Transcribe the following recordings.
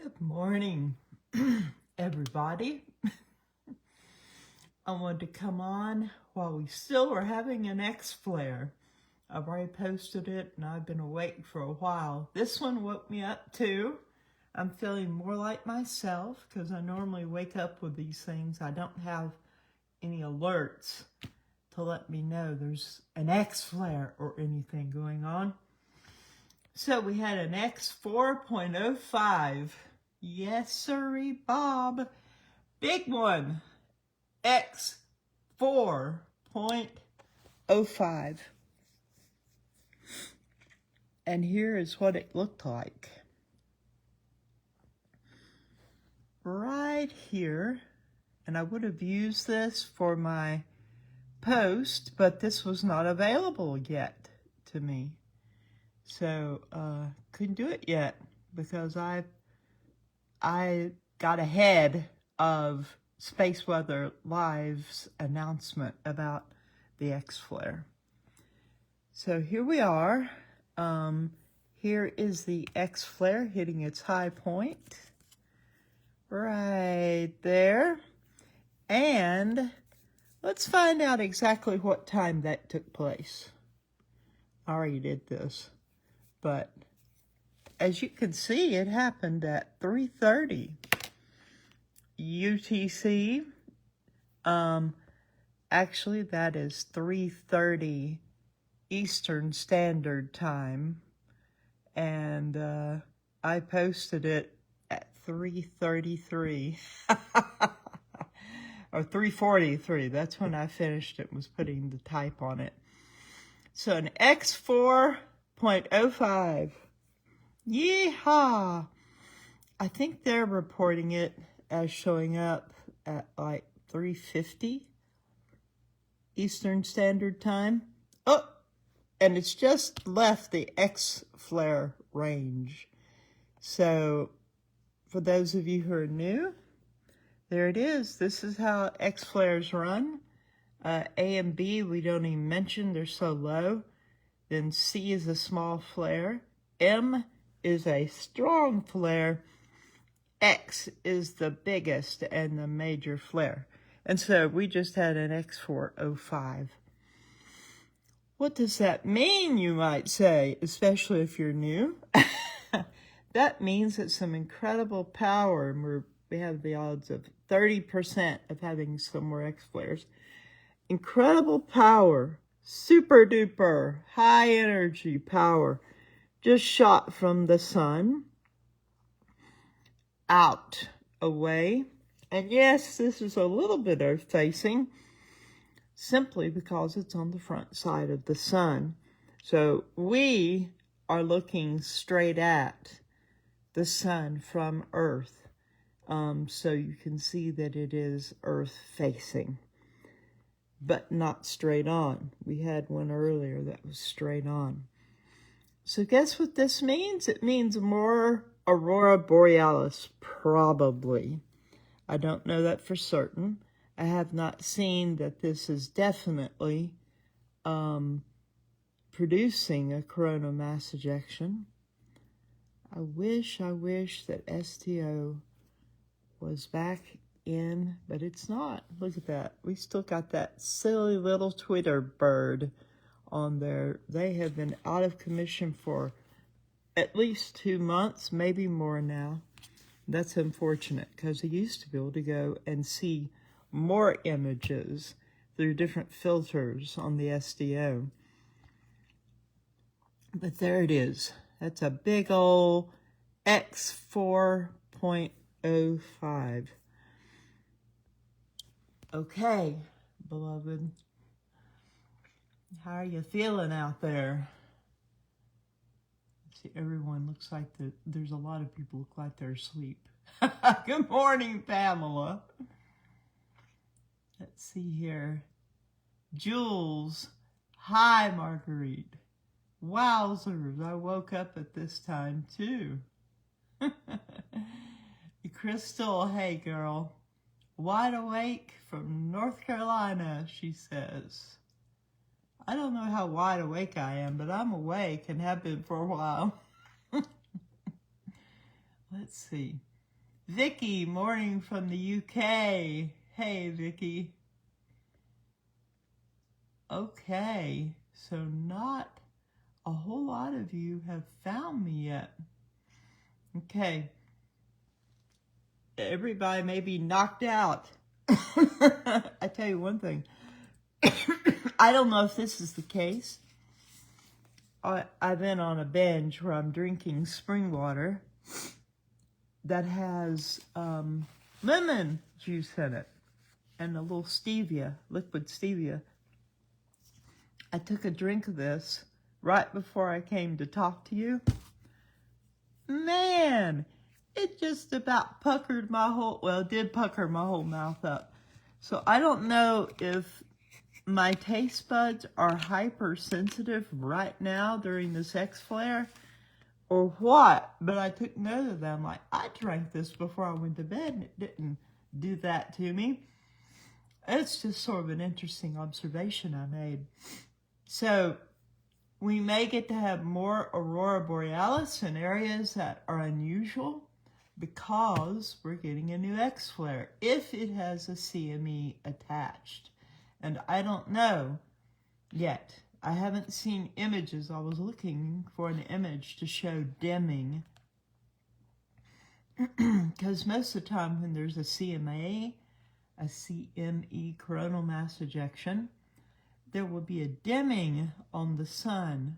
Good morning, everybody. I wanted to come on while we still were having an X-flare. I've already posted it and I've been awake for a while. This one woke me up too. I'm feeling more like myself because I normally wake up with these things. I don't have any alerts to let me know there's an X-flare or anything going on. So we had an X4.05. Yes, sirree, Bob. Big one. X4.05. And here is what it looked like. Right here. And I would have used this for my post, but this was not available yet to me. So, couldn't do it yet because I got ahead of Space Weather Live's announcement about the X-flare. So here we are. Here is the X-flare hitting its high point. Right there. And let's find out exactly what time that took place. I already did this. But as you can see, it happened at 3:30 UTC. Actually, that is 3:30 Eastern Standard Time. And I posted it at 3:33. Or 3:43. That's when I finished it, was putting the type on it. So an X4.05. Yeehaw! I think they're reporting it as showing up at like 3:50 Eastern Standard Time. Oh, and it's just left the X-flare range. So for those of you who are new, there it is. This is how X-flares run. A and B, we don't even mention. They're so low. Then C is a small flare. M is a strong flare. X is the biggest and the major flare. And so we just had an X4.05. What does that mean, you might say, especially if you're new? That means it's some incredible power, and we have the odds of 30% of having some more X-flares. Incredible power, super duper, high energy power, just shot from the sun, out, away. And yes, this is a little bit earth facing, simply because it's on the front side of the sun. So we are looking straight at the sun from Earth. So you can see that it is earth facing, but not straight on. We had one earlier that was straight on. So guess what this means? It means more aurora borealis, probably. I don't know that for certain. I have not seen that this is definitely producing a coronal mass ejection. I wish that STO was back in, but it's not. Look at that. We still got that silly little Twitter bird on there. They have been out of commission for at least 2 months, maybe more now. That's unfortunate because I used to be able to go and see more images through different filters on the SDO. But there it is. That's a big old X4.05. Okay, beloved. How are you feeling out there? See, everyone looks like there's a lot of people look like they're asleep. Good morning, Pamela. Let's see here. Jules. Hi, Marguerite. Wowzers, I woke up at this time too. Crystal, hey girl. Wide awake from North Carolina, she says. I don't know how wide awake I am, but I'm awake and have been for a while. Let's see. Vicky, morning from the UK. Hey, Vicky. Okay, so not a whole lot of you have found me yet. Okay. Everybody may be knocked out. I tell you one thing. I don't know if this is the case. I've been on a binge where I'm drinking spring water that has lemon juice in it and a little stevia, liquid stevia. I took a drink of this right before I came to talk to you. Man, it just about puckered my whole, well, it did pucker my whole mouth up. So I don't know if my taste buds are hypersensitive right now during this X-Flare or what, but I took note of them. Like, I drank this before I went to bed and it didn't do that to me. It's just sort of an interesting observation I made. So we may get to have more aurora borealis in areas that are unusual because we're getting a new X-flare if it has a CME attached. And I don't know yet. I haven't seen images. I was looking for an image to show dimming. Because most of the time when there's a CME coronal mass ejection, there will be a dimming on the sun.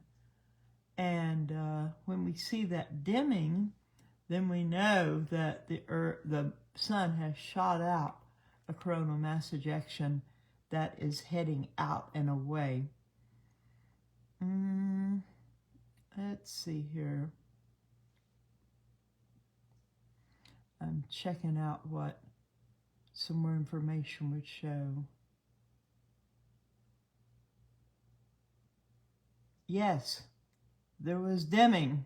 And when we see that dimming, then we know that the sun has shot out a coronal mass ejection that is heading out and away. Let's see here. I'm checking out what some more information would show. Yes, there was dimming.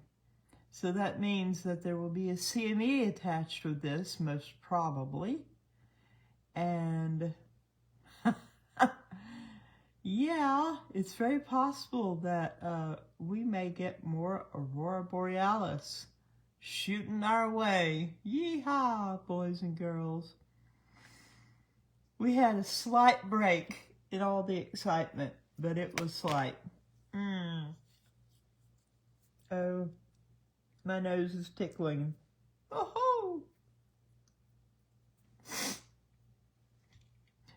So that means that there will be a CME attached with this, most probably. And yeah, it's very possible that we may get more aurora borealis shooting our way. Yeehaw, boys and girls. We had a slight break in all the excitement, but it was slight. Oh, my nose is tickling. Oh-ho!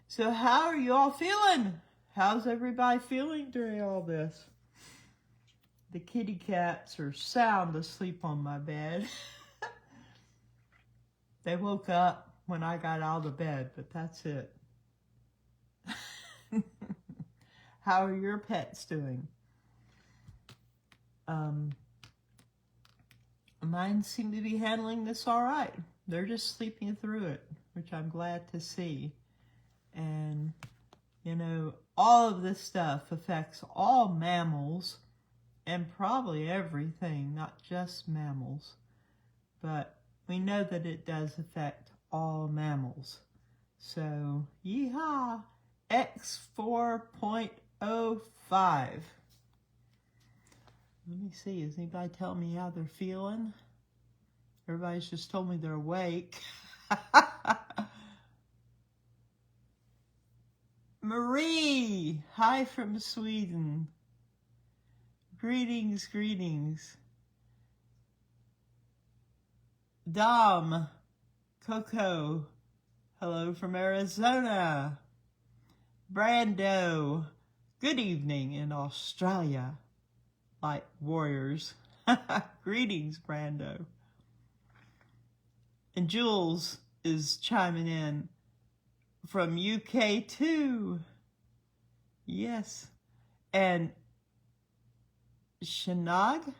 So how are you all feeling? How's everybody feeling during all this? The kitty cats are sound asleep on my bed. They woke up when I got out of bed, but that's it. How are your pets doing? Mine seem to be handling this all right. They're just sleeping through it, which I'm glad to see. And, you know, all of this stuff affects all mammals and probably everything, not just mammals. But we know that it does affect all mammals. So, yeehaw, X4.05. Let me see, is anybody telling me how they're feeling? Everybody's just told me they're awake. Marie, hi from Sweden. Greetings, greetings. Dom, Coco, hello from Arizona. Brando, good evening in Australia. Like warriors. Greetings, Brando. And Jules is chiming in from UK too. Yes. And Shanag?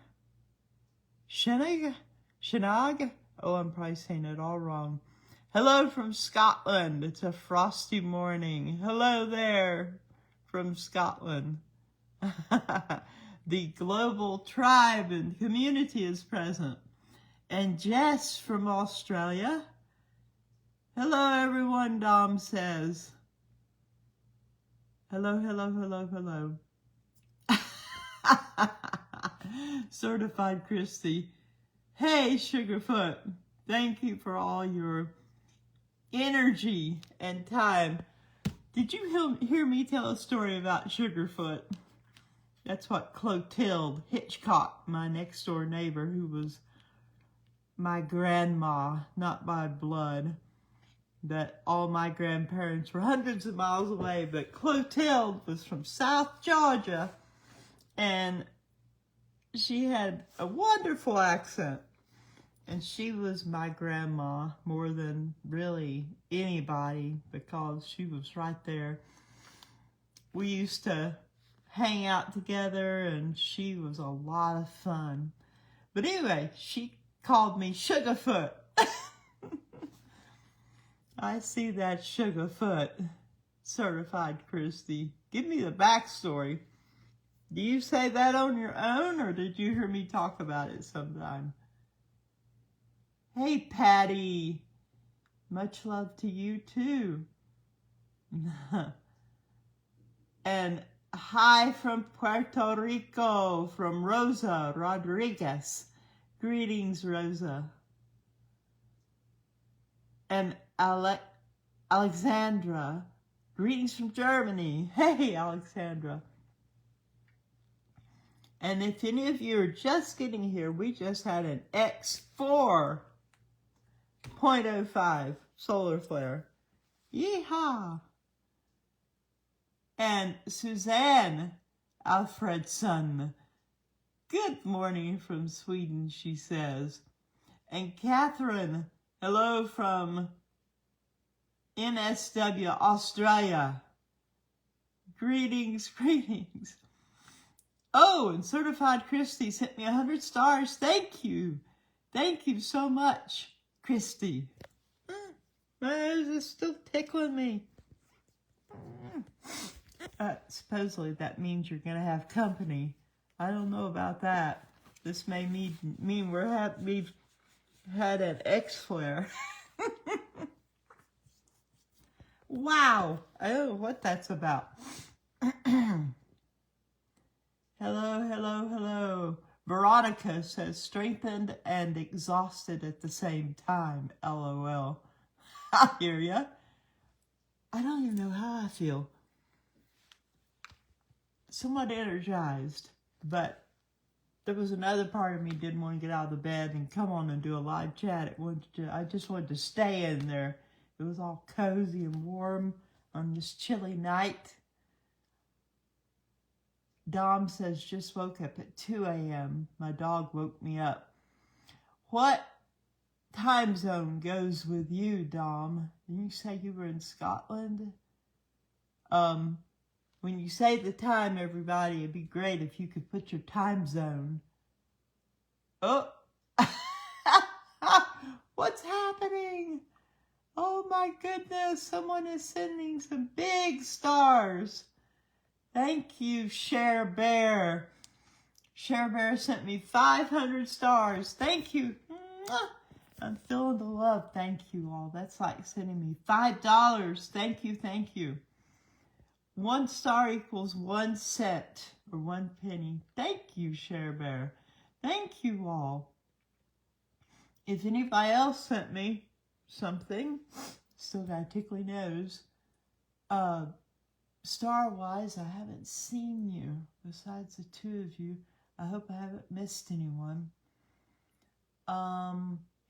Oh, I'm probably saying it all wrong. Hello from Scotland. It's a frosty morning. Hello there from Scotland. The global tribe and community is present. And Jess from Australia. Hello, everyone, Dom says. Hello, hello, hello, hello. Certified Christy. Hey, Sugarfoot. Thank you for all your energy and time. Did you hear me tell a story about Sugarfoot? That's what Clotilde Hitchcock, my next door neighbor, who was my grandma, not by blood, that all my grandparents were hundreds of miles away, but Clotilde was from South Georgia, and she had a wonderful accent. And she was my grandma more than really anybody because she was right there. We used to hang out together and she was a lot of fun. But anyway, she called me Sugarfoot. I see that Sugarfoot, certified Christy. Give me the backstory. Do you say that on your own or did you hear me talk about it sometime? Hey, Patty. Much love to you, too. And hi from Puerto Rico, from Rosa Rodriguez. Greetings, Rosa. And Alexandra. Greetings from Germany. Hey, Alexandra. And if any of you are just getting here, we just had an X4 0.05 solar flare. Yeehaw! And Suzanne Alfredson. Good morning from Sweden, she says. And Catherine, hello from NSW, Australia. Greetings, greetings. Oh, and Certified Christy sent me 100 stars. Thank you. Thank you so much, Christy. My nose is still tickling me. Supposedly that means you're going to have company. I don't know about that. This may mean we've had an X-flare. Wow. I don't know what that's about. Hello, hello, hello. Veronica says, strengthened and exhausted at the same time, LOL. I hear ya. I don't even know how I feel. Somewhat energized, but there was another part of me didn't want to get out of the bed and come on and do a live chat. I just wanted to stay in there. It was all cozy and warm on this chilly night. Dom says, just woke up at 2 a.m. My dog woke me up. What time zone goes with you, Dom? Didn't you say you were in Scotland? When you say the time, everybody, it'd be great if you could put your time zone. Oh, what's happening? Oh my goodness, someone is sending some big stars. Thank you, Cher Bear. Cher Bear sent me 500 stars. Thank you. I'm feeling the love. Thank you all. That's like sending me $5. Thank you, thank you. 1 star equals 1 cent or 1 penny. Thank you, Cher Bear. Thank you all. If anybody else sent me something, still got a tickly nose. Star-wise, I haven't seen you besides the 2 of you. I hope I haven't missed anyone.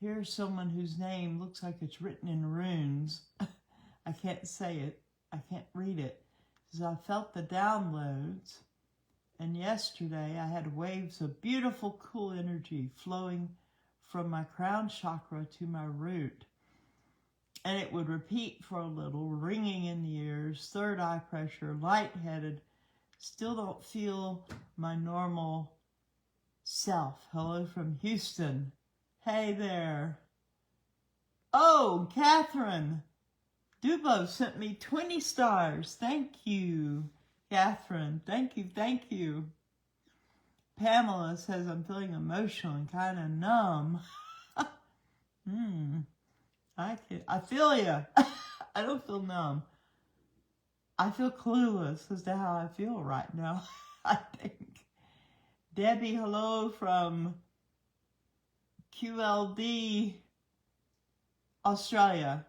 Here's someone whose name looks like it's written in runes. I can't say it. I can't read it. Because I felt the downloads. And yesterday I had waves of beautiful, cool energy flowing from my crown chakra to my root. And it would repeat for a little, ringing in the ears, third eye pressure, lightheaded. Still don't feel my normal self. Hello from Houston. Hey there. Oh, Catherine Dubo sent me 20 stars. Thank you, Catherine. Thank you, thank you. Pamela says I'm feeling emotional and kind of numb. I feel ya. I don't feel numb. I feel clueless as to how I feel right now, I think. Debbie, hello from QLD. Australia.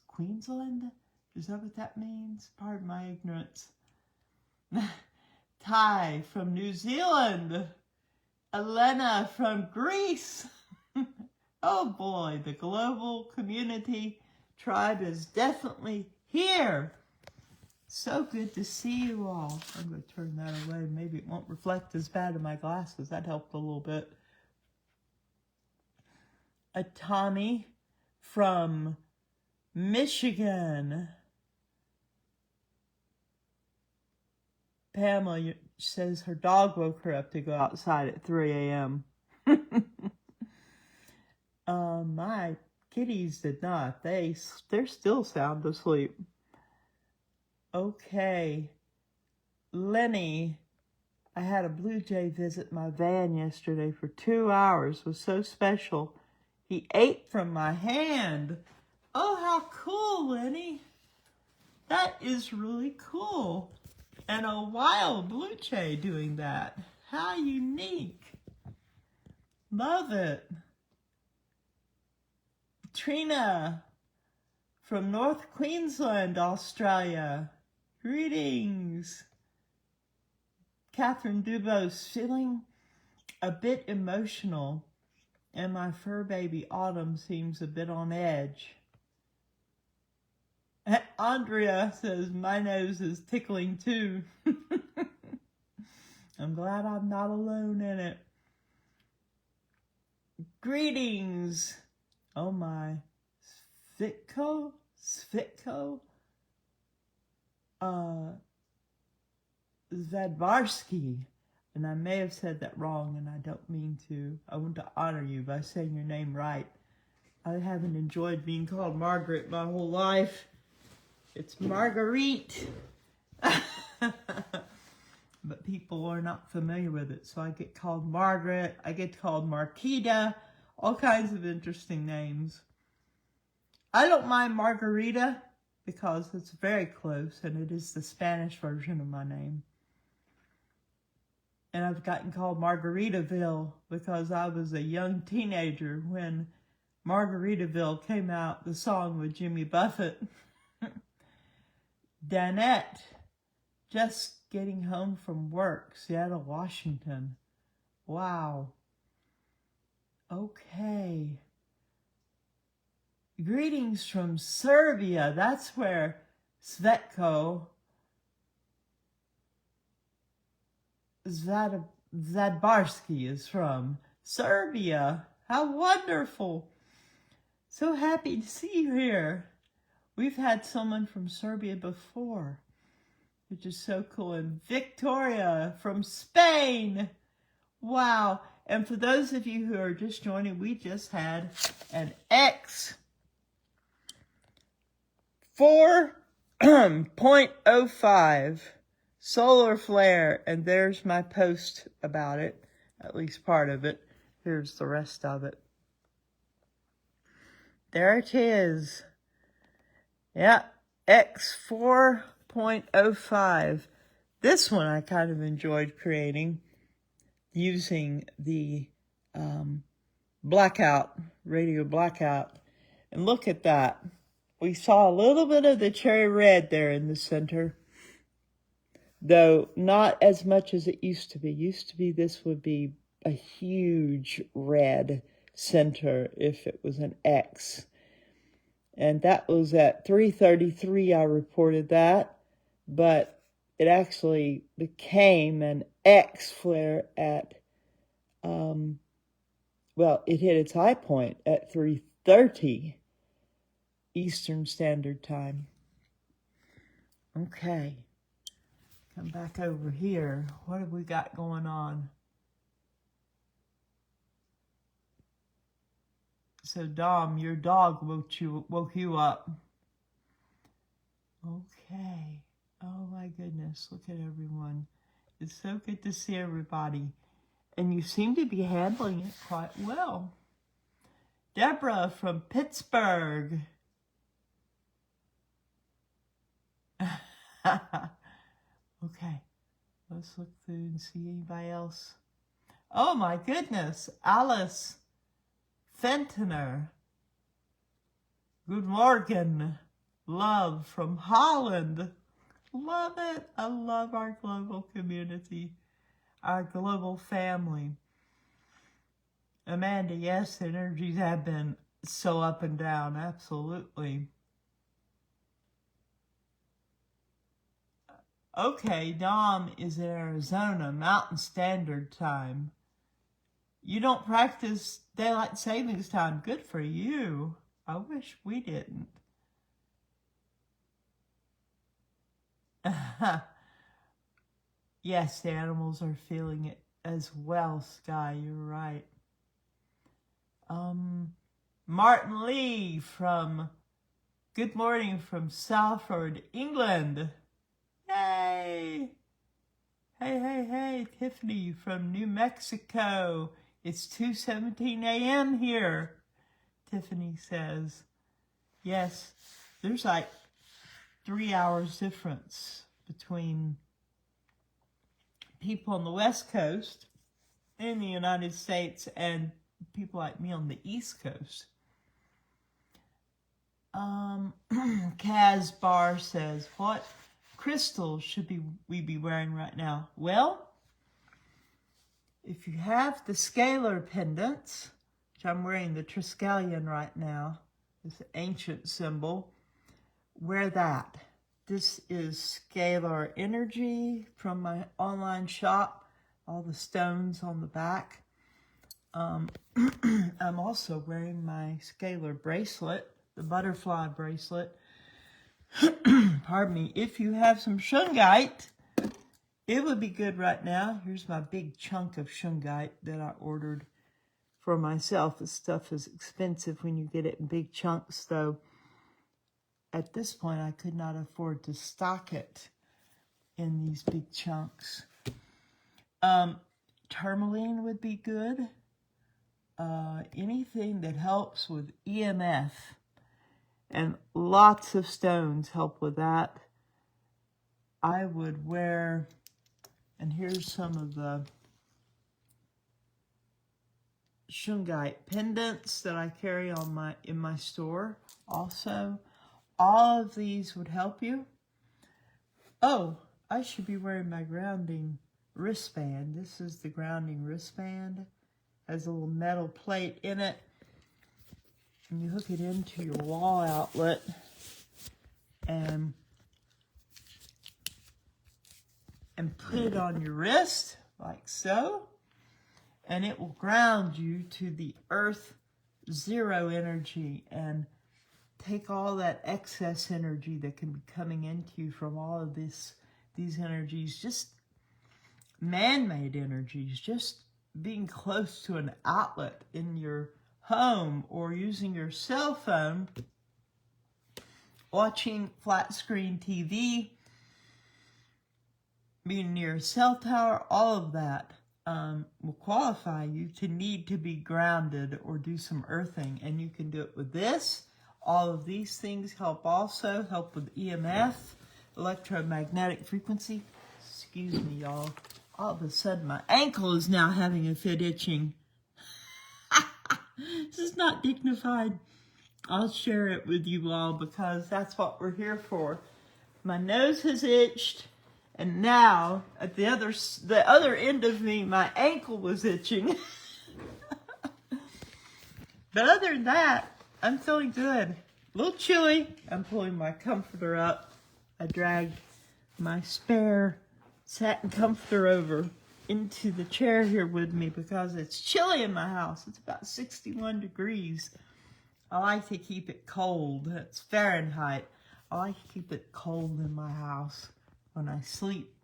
Queensland? Is that what that means? Pardon my ignorance. Ty from New Zealand. Elena from Greece. Oh boy, the global community tribe is definitely here. So good to see you all. I'm going to turn that away. Maybe it won't reflect as bad in my glasses. That helped a little bit. A Tommy from Michigan. Pamela says her dog woke her up to go outside at 3 a.m. My kitties did not. They're still sound asleep. Okay. Lenny, I had a blue jay visit my van yesterday for 2 hours. It was so special. He ate from my hand. Oh, how cool, Lenny. That is really cool. And a wild blue jay doing that. How unique. Love it. Trina from North Queensland, Australia. Greetings. Catherine Dubose, feeling a bit emotional, and my fur baby Autumn seems a bit on edge. Andrea says, my nose is tickling too. I'm glad I'm not alone in it. Greetings. Oh my. Svitko? Zadvarsky. And I may have said that wrong, and I don't mean to. I want to honor you by saying your name right. I haven't enjoyed being called Margaret my whole life. It's Marguerite. But people are not familiar with it, so I get called Margaret. I get called Marquita. All kinds of interesting names. I don't mind Margarita because it's very close, and it is the Spanish version of my name. And I've gotten called Margaritaville because I was a young teenager when Margaritaville came out, the song with Jimmy Buffett. Danette, just getting home from work, Seattle, Washington. Wow. Okay. Greetings from Serbia. That's where Svetko Zadbarsky is from. Serbia. How wonderful. So happy to see you here. We've had someone from Serbia before, which is so cool. And Victoria from Spain. Wow. And for those of you who are just joining, we just had an X 4.05 solar flare. And there's my post about it, at least part of it. Here's the rest of it. There it is. Yeah, X 4.05. This one I kind of enjoyed creating using the radio blackout. And look at that. We saw a little bit of the cherry red there in the center, though not as much as it used to be. Used to be this would be a huge red center if it was an X. And that was at 3:33 I reported that, but it actually became an X flare at, it hit its high point at 3:30 Eastern Standard Time. Okay, come back over here. What have we got going on? So Dom, your dog woke you up. Okay. Oh my goodness, look at everyone. It's so good to see everybody. And you seem to be handling it quite well. Deborah from Pittsburgh. Okay, let's look through and see anybody else. Oh my goodness, Alice Fentiner. Good morning. Love from Holland. Love it. I love our global community, our global family. Amanda, yes, the energies have been so up and down. Absolutely. Okay, Dom is in Arizona, Mountain Standard Time. You don't practice daylight savings time. Good for you. I wish we didn't. Yes, the animals are feeling it as well, Sky. You're right. Martin Lee from Good Morning from Salford, England. Yay! Hey, Tiffany from New Mexico. It's 2:17 a.m. here, Tiffany says. Yes, there's like 3 hours difference between people on the West Coast in the United States and people like me on the East Coast. Kaz Bar says, what crystals should we be wearing right now? Well, if you have the scalar pendants, which I'm wearing the Triskelion right now, this ancient symbol, wear that. This is scalar energy from my online shop, all the stones on the back. I'm also wearing my scalar bracelet, the butterfly bracelet. Pardon me. If you have some shungite, it would be good right now. Here's my big chunk of shungite that I ordered for myself. This stuff is expensive when you get it in big chunks, though. At this point, I could not afford to stock it in these big chunks. Tourmaline would be good. Anything that helps with EMF. And lots of stones help with that. I would wear, and here's some of the shungite pendants that I carry in my store also. All of these would help you. Oh, I should be wearing my grounding wristband. This is the grounding wristband. Has a little metal plate in it. And you hook it into your wall outlet and put it on your wrist, like so. And it will ground you to the earth zero energy and take all that excess energy that can be coming into you from all of these energies, just man-made energies, just being close to an outlet in your home or using your cell phone, watching flat screen TV, being near a cell tower, all of that will qualify you to need to be grounded or do some earthing. And you can do it with this. All of these things help also, help with EMF, electromagnetic frequency. Excuse me, y'all. All of a sudden, my ankle is now having a fit itching. This is not dignified. I'll share it with you all because that's what we're here for. My nose has itched, and now at the other end of me, my ankle was itching. But other than that, I'm feeling good. A little chilly. I'm pulling my comforter up. I dragged my spare satin comforter over into the chair here with me because it's chilly in my house. It's about 61 degrees. I like to keep it cold. It's Fahrenheit. I like to keep it cold in my house when I sleep.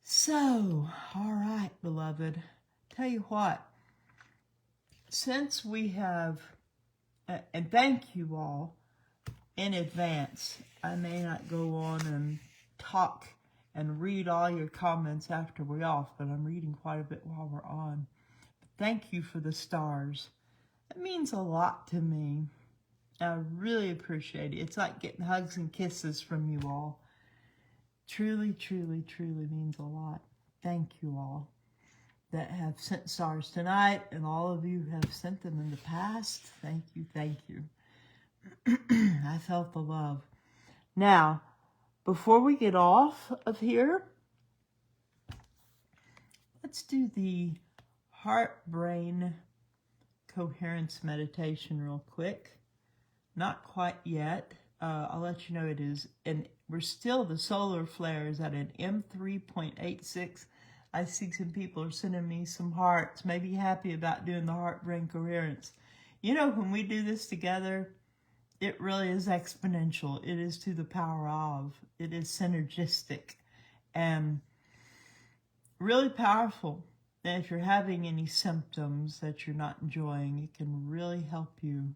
So, all right, beloved. Tell you what, since we have, and thank you all in advance. I may not go on and talk and read all your comments after we're off, but I'm reading quite a bit while we're on. Thank you for the stars. It means a lot to me. I really appreciate it. It's like getting hugs and kisses from you all. Truly, truly, truly means a lot. Thank you all. that have sent stars tonight, and all of you have sent them in the past. Thank you, thank you. I felt the love. Now, before we get off of here, let's do the heart-brain coherence meditation real quick. Not quite yet. I'll let you know it is. And we're still, the solar flare is at an M3.86. I see some people are sending me some hearts, maybe happy about doing the heart-brain coherence. You know, when we do this together, it really is exponential. It is to the power of. It is synergistic and really powerful. And if you're having any symptoms that you're not enjoying, it can really help you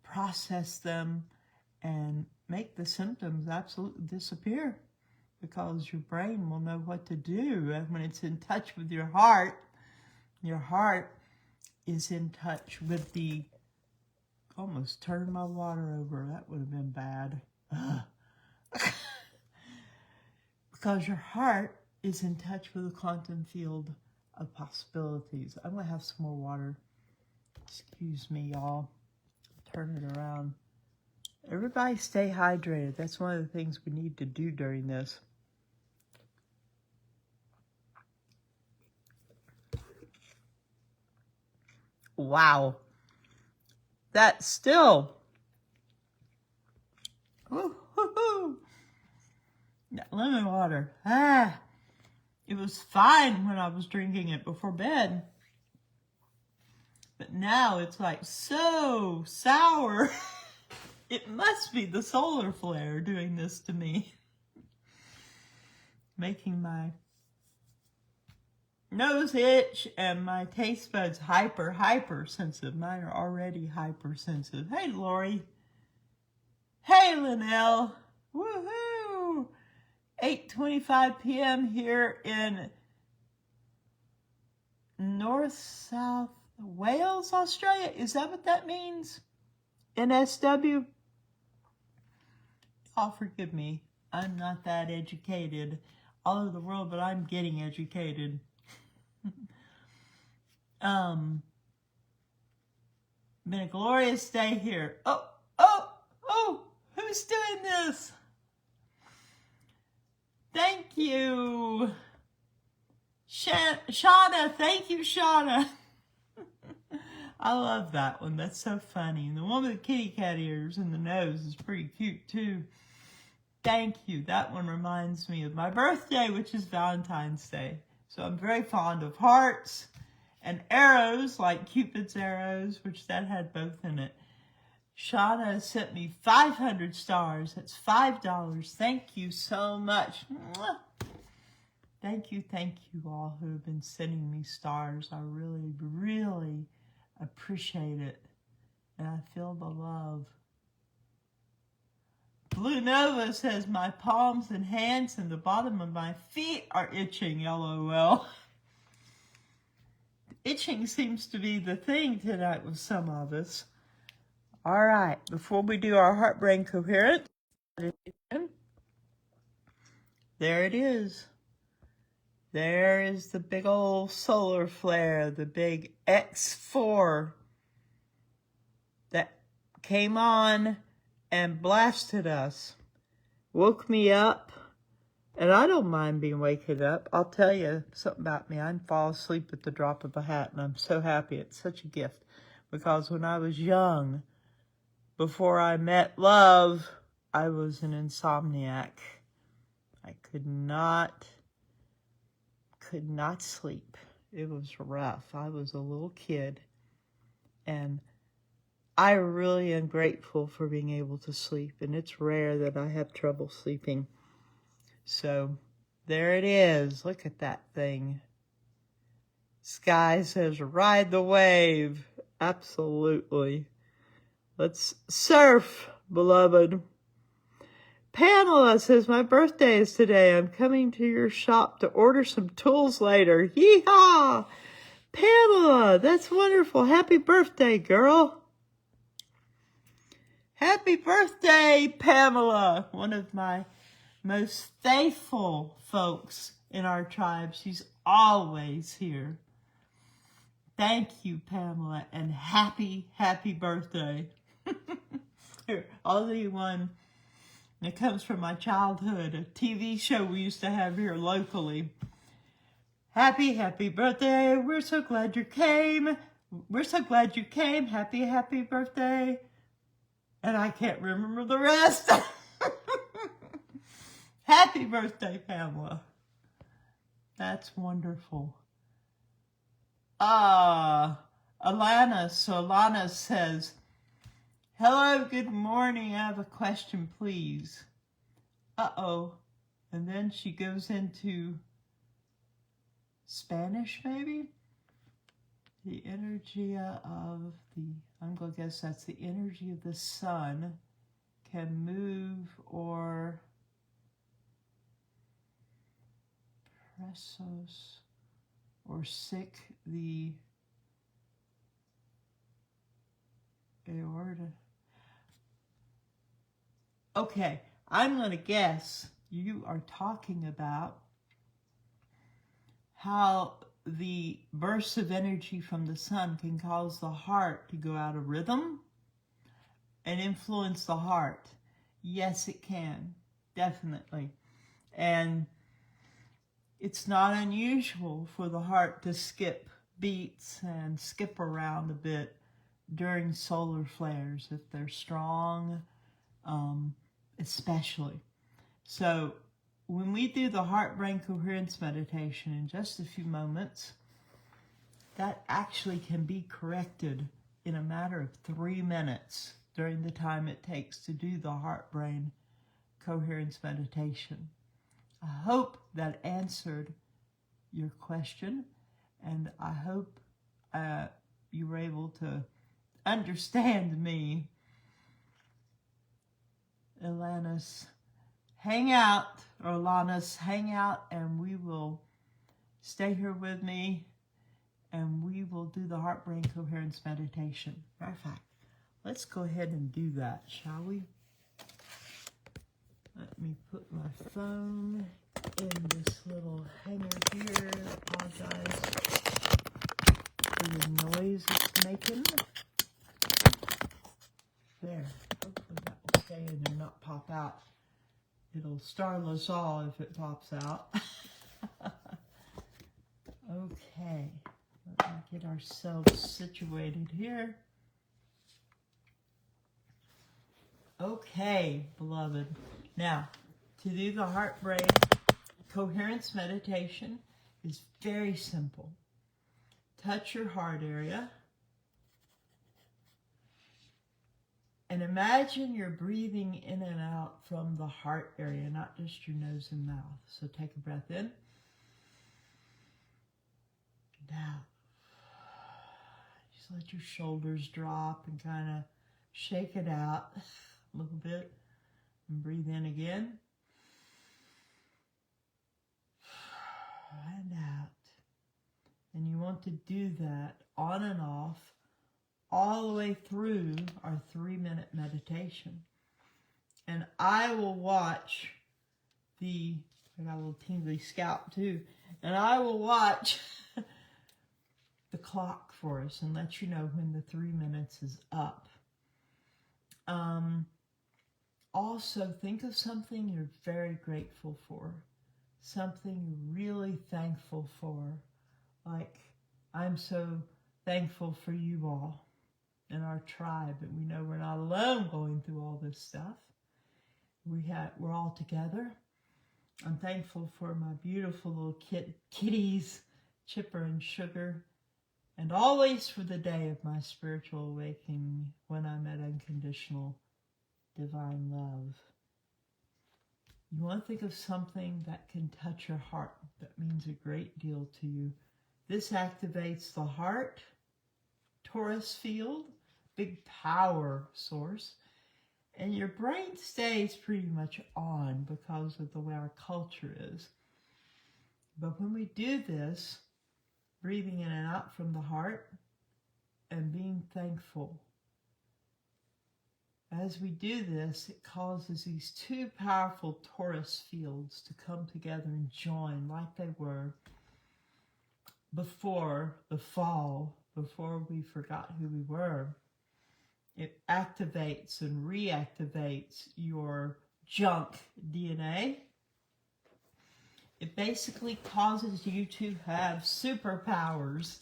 process them and make the symptoms absolutely disappear, because your brain will know what to do. And when it's in touch with your heart is in touch with the, almost turned my water over. That would have been bad. Because your heart is in touch with the quantum field of possibilities. I'm going to have some more water. Excuse me, y'all. Turn it around. Everybody stay hydrated. That's one of the things we need to do during this. Wow. That's still. Woo-hoo-hoo. That lemon water. It was fine when I was drinking it before bed. But now it's like so sour. It must be the solar flare doing this to me. Making my nose itch and my taste buds hypersensitive. Mine are already hypersensitive. Hey, Lori. Hey, Linnell. Woohoo! 8:25 p.m. here in North-South Wales, Australia. Is that what that means? NSW? Oh, forgive me. I'm not that educated all over the world, but I'm getting educated. Been a glorious day here. Oh, who's doing this? Thank you. Shauna, thank you, Shauna. I love that one. That's so funny. And the one with the kitty cat ears and the nose is pretty cute, too. Thank you. That one reminds me of my birthday, which is Valentine's Day. So I'm very fond of hearts and arrows, like Cupid's arrows, which that had both in it. Shauna sent me 500 stars. That's $5. Thank you so much. Mwah. Thank you all who have been sending me stars. I really, really appreciate it. And I feel the love. Blue Nova says, my palms and hands and the bottom of my feet are itching, LOL. Itching seems to be the thing tonight with some of us. All right, before we do our heart-brain coherence, there it is. There is the big old solar flare, the big X4 that came on and blasted us. Woke me up, and I don't mind being waking up. I'll tell you something about me. I can fall asleep at the drop of a hat, and I'm so happy. It's such a gift, because when I was young, before I met love, I was an insomniac. I could not sleep. It was rough. I was a little kid, and I really am grateful for being able to sleep, and it's rare that I have trouble sleeping. So there it is. Look at that thing. Sky says, ride the wave. Absolutely. Let's surf, beloved. Pamela says, my birthday is today. I'm coming to your shop to order some tools later. Yee-haw! Pamela, that's wonderful. Happy birthday, girl. Happy birthday, Pamela. One of my most faithful folks in our tribe. She's always here. Thank you, Pamela, and happy birthday. Here, I'll do one that comes from my childhood, a TV show we used to have here locally. Happy birthday, we're so glad you came. We're so glad you came. Happy birthday. And I can't remember the rest. Happy birthday, Pamela. That's wonderful. Alana. So Alana says, hello, good morning. I have a question, please. Uh-oh. And then she goes into Spanish, maybe? The energy of the, I'm going to guess that's the energy of the sun can move or presos or sick the aorta. Okay, I'm going to guess you are talking about how the bursts of energy from the sun can cause the heart to go out of rhythm and influence the heart. Yes, it can, definitely. And it's not unusual for the heart to skip beats and skip around a bit during solar flares if they're strong, especially. So when we do the heart-brain coherence meditation in just a few moments, that actually can be corrected in a matter of 3 minutes during the time it takes to do the heart-brain coherence meditation. I hope that answered your question, and I hope you were able to understand me. Alanis, hang out, and we will stay here with me, and we will do the heart-brain coherence meditation. Matter of fact, let's go ahead and do that, shall we? Let me put my phone in this little hanger here. I apologize for the noise it's making. There. Hopefully that will stay in and not pop out. It'll startle us all if it pops out. Okay. Let me get ourselves situated here. Okay, beloved. Now, to do the heart-brain coherence meditation is very simple. Touch your heart area and imagine you're breathing in and out from the heart area, not just your nose and mouth. So take a breath in and out. Just let your shoulders drop and kind of shake it out a little bit. And breathe in again. And out. And you want to do that on and off all the way through our 3-minute meditation. And I will watch I got a little tingly scalp too, and I will watch the clock for us and let you know when the 3 minutes is up. Also, think of something you're very grateful for, something you're really thankful for. Like, I'm so thankful for you all and our tribe, and we know we're not alone going through all this stuff. We're all together. I'm thankful for my beautiful little kitties, Chipper and Sugar, and always for the day of my spiritual awakening when I met unconditional divine love. You want to think of something that can touch your heart, that means a great deal to you. This activates the heart, torus field, big power source, and your brain stays pretty much on because of the way our culture is. But when we do this, breathing in and out from the heart and being thankful, as we do this, it causes these two powerful torus fields to come together and join like they were before the fall, before we forgot who we were, it activates and reactivates your junk DNA. It basically causes you to have superpowers.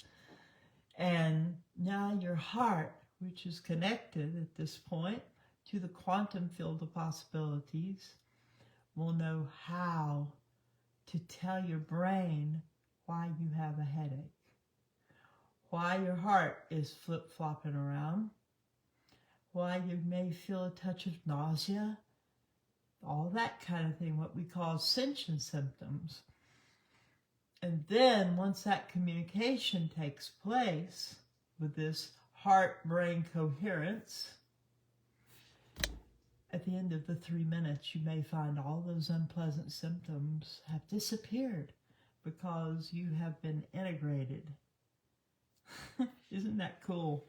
And now your heart, which is connected at this point to the quantum field of possibilities, will know how to tell your brain why you have a headache, why your heart is flip-flopping around, why you may feel a touch of nausea, all that kind of thing, what we call ascension symptoms. And then once that communication takes place with this heart-brain coherence, at the end of the 3 minutes, you may find all those unpleasant symptoms have disappeared because you have been integrated. Isn't that cool?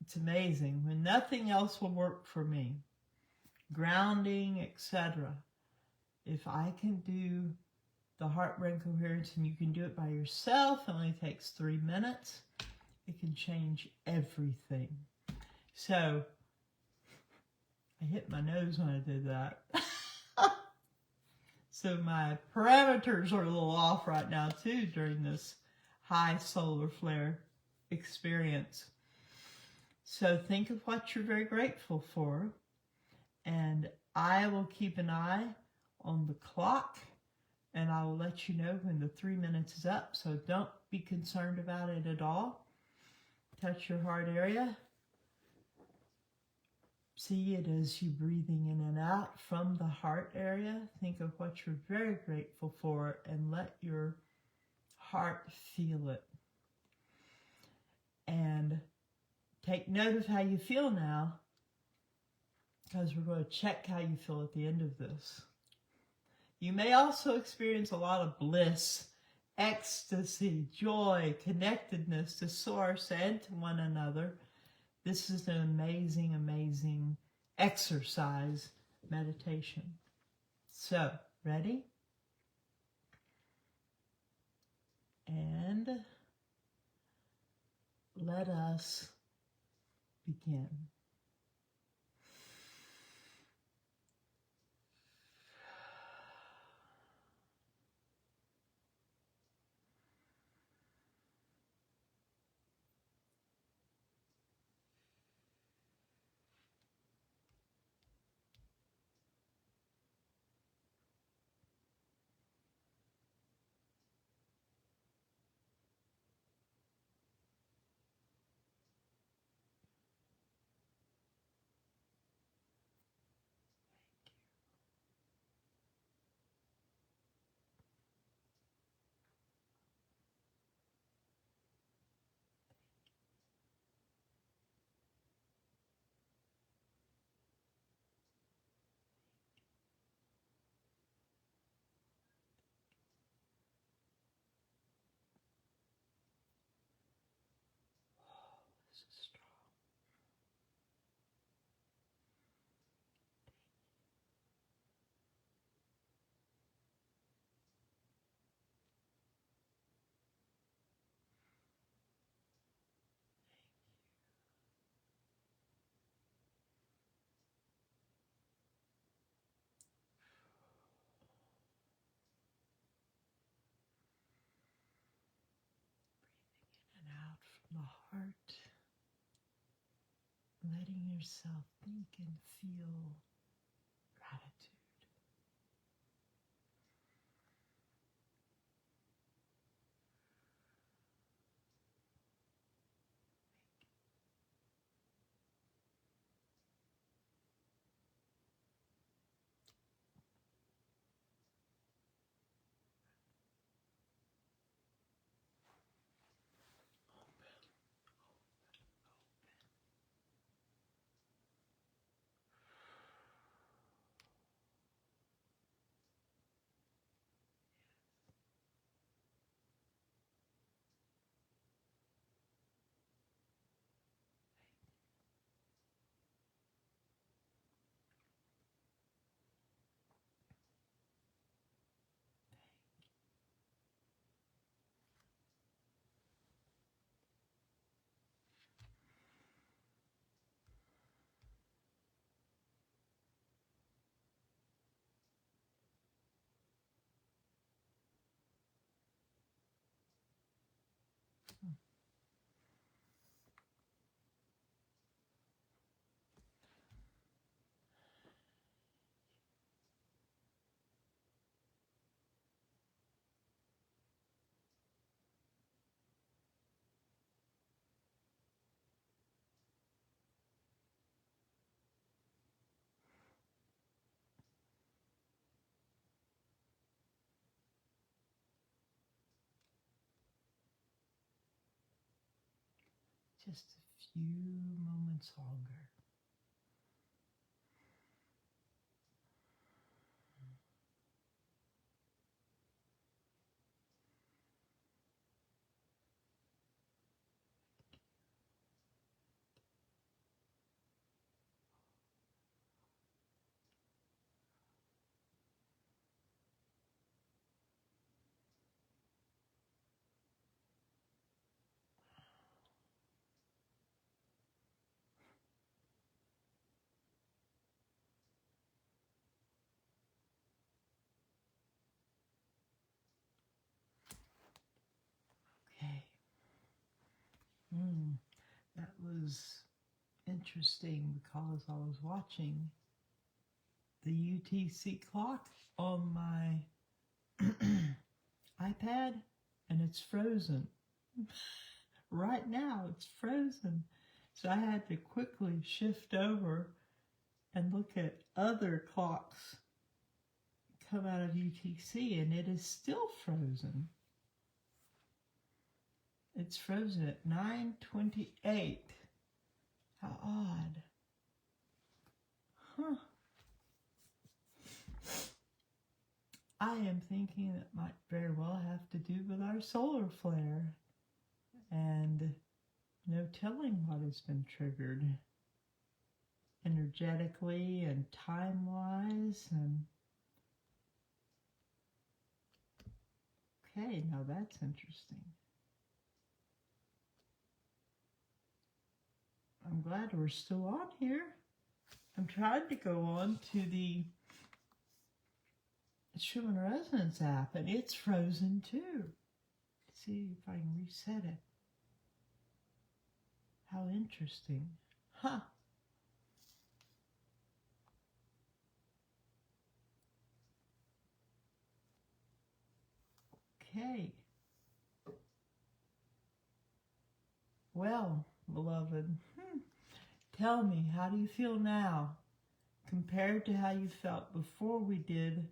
It's amazing. When nothing else will work for me, grounding, etc., if I can do the heart-brain coherence and you can do it by yourself, it only takes 3 minutes, it can change everything. So, I hit my nose when I did that. So my parameters are a little off right now too during this high solar flare experience. So think of what you're very grateful for, and I will keep an eye on the clock, and I will let you know when the 3 minutes is up. So don't be concerned about it at all. Touch your heart area. See it as you breathing in and out from the heart area. Think of what you're very grateful for and let your heart feel it. And take note of how you feel now, because we're going to check how you feel at the end of this. You may also experience a lot of bliss, ecstasy, joy, connectedness to Source and to one another. This is an amazing, amazing exercise meditation. So, ready? And let us begin. This is strong. And out from the heart, letting yourself think and feel gratitude. Just a few moments longer. Okay. That was interesting because I was watching the UTC clock on my iPad and it's frozen. Right now it's frozen. So I had to quickly shift over and look at other clocks come out of UTC and it is still frozen. It's frozen at 9:28. How odd. Huh. I am thinking it might very well have to do with our solar flare and no telling what has been triggered energetically and time-wise. And okay, now that's interesting. I'm glad we're still on here. I'm trying to go on to the Schumann Resonance app and it's frozen too. Let's see if I can reset it. How interesting. Huh. Okay. Well, beloved, tell me, how do you feel now compared to how you felt before we did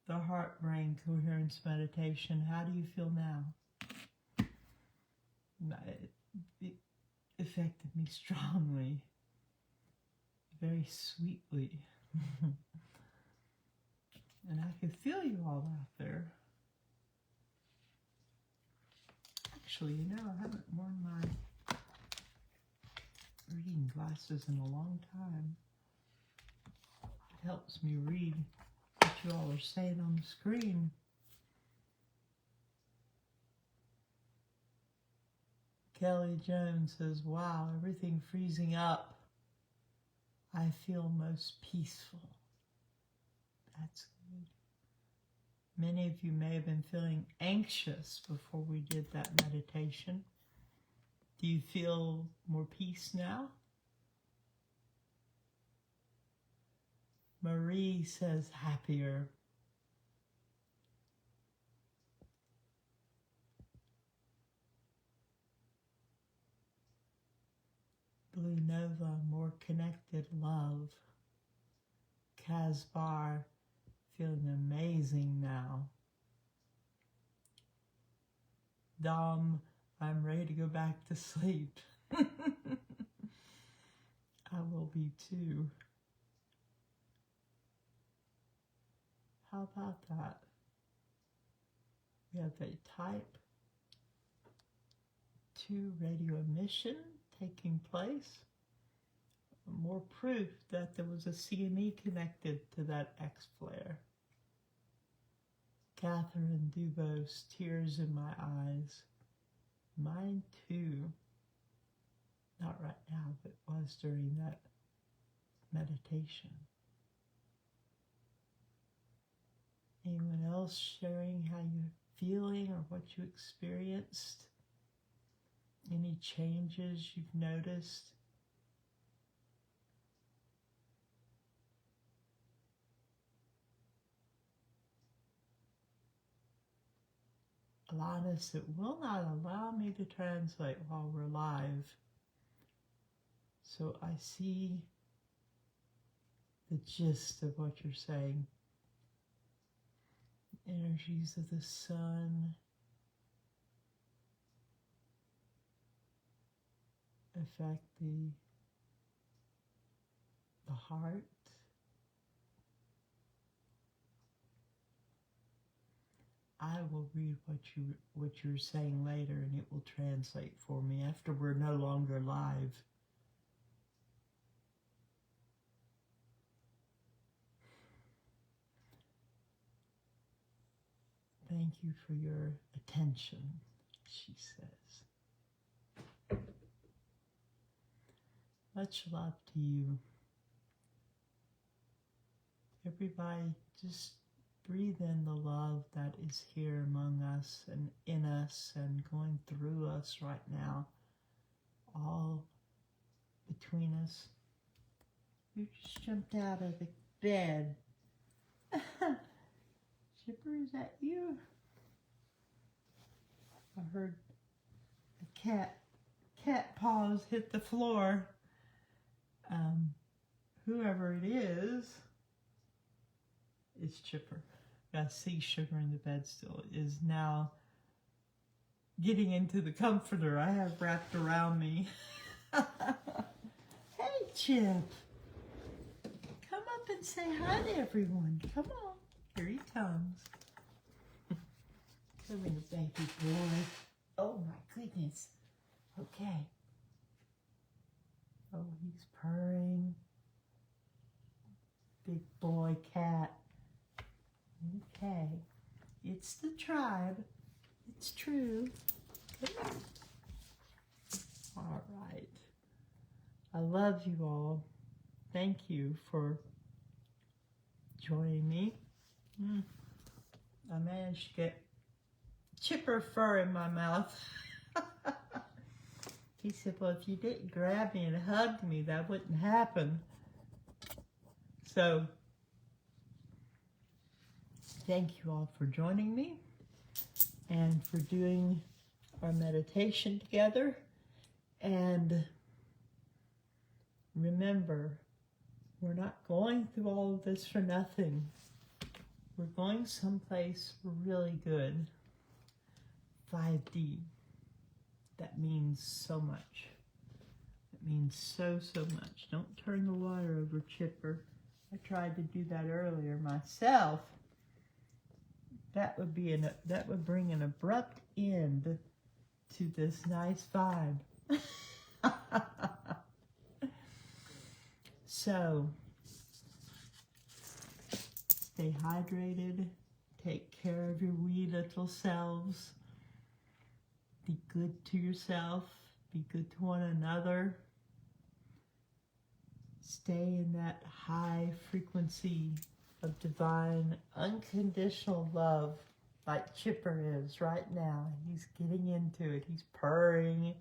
the heart-brain coherence meditation? How do you feel now? It affected me strongly, very sweetly. And I could feel you all out there. Actually, you know, I haven't worn my reading glasses in a long time. It helps me read what you all are saying on the screen. Kelly Jones says, wow, everything freezing up. I feel most peaceful. That's good. Many of you may have been feeling anxious before we did that meditation. Do you feel more peace now? Marie says happier. Blue Nova, more connected love. Casbar, feeling amazing now. Dom, I'm ready to go back to sleep. I will be too. How about that? We have a type 2 radio emission taking place. More proof that there was a CME connected to that X flare. Catherine Dubose, tears in my eyes. Mine too. Not right now, but was during that meditation. Anyone else sharing how you're feeling or what you experienced? Any changes you've noticed? Alanis, it will not allow me to translate while we're live. So I see the gist of what you're saying. Energies of the sun. affect the heart. I will read what you're saying later, and it will translate for me after we're no longer live. Thank you for your attention, she says. Much love to you. Everybody, just breathe in the love that is here among us and in us and going through us right now, all between us. You just jumped out of the bed. Chipper, is that you? I heard the cat paws hit the floor. Whoever it is, it's Chipper. I see Sugar in the bed still, is now getting into the comforter I have wrapped around me. Hey, Chip. Come up and say hi to everyone. Come on. Here he comes. Come here, baby boy. Oh, my goodness. Okay. Oh, he's purring. Big boy cat. Okay. It's the tribe. It's true. Come on. All right. I love you all. Thank you for joining me. I managed to get Chipper fur in my mouth. He said, well, if you didn't grab me and hug me, that wouldn't happen. So, thank you all for joining me and for doing our meditation together. And remember, we're not going through all of this for nothing. We're going someplace really good. 5D. That means so much. It means so much. Don't turn the water over, Chipper. I tried to do that earlier myself. That would bring an abrupt end to this nice vibe. So, stay hydrated, take care of your wee little selves, be good to yourself, be good to one another, stay in that high frequency of divine, unconditional love like Chipper is right now. He's getting into it, he's purring.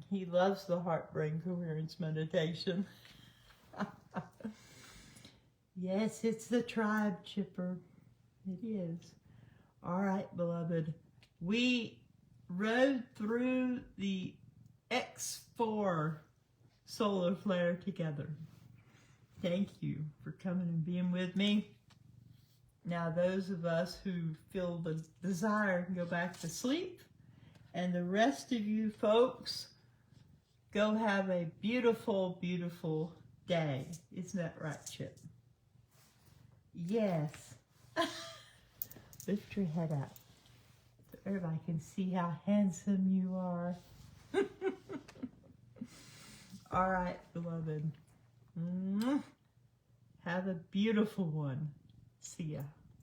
He loves the heart-brain coherence meditation. Yes, it's the tribe, Chipper. It is. All right, beloved. We rode through the X4 solar flare together. Thank you for coming and being with me. Now, those of us who feel the desire can go back to sleep. And the rest of you folks, go have a beautiful, beautiful day. Isn't that right, Chip? Yes. Lift your head up so everybody can see how handsome you are. All right, beloved. Have a beautiful one. See ya.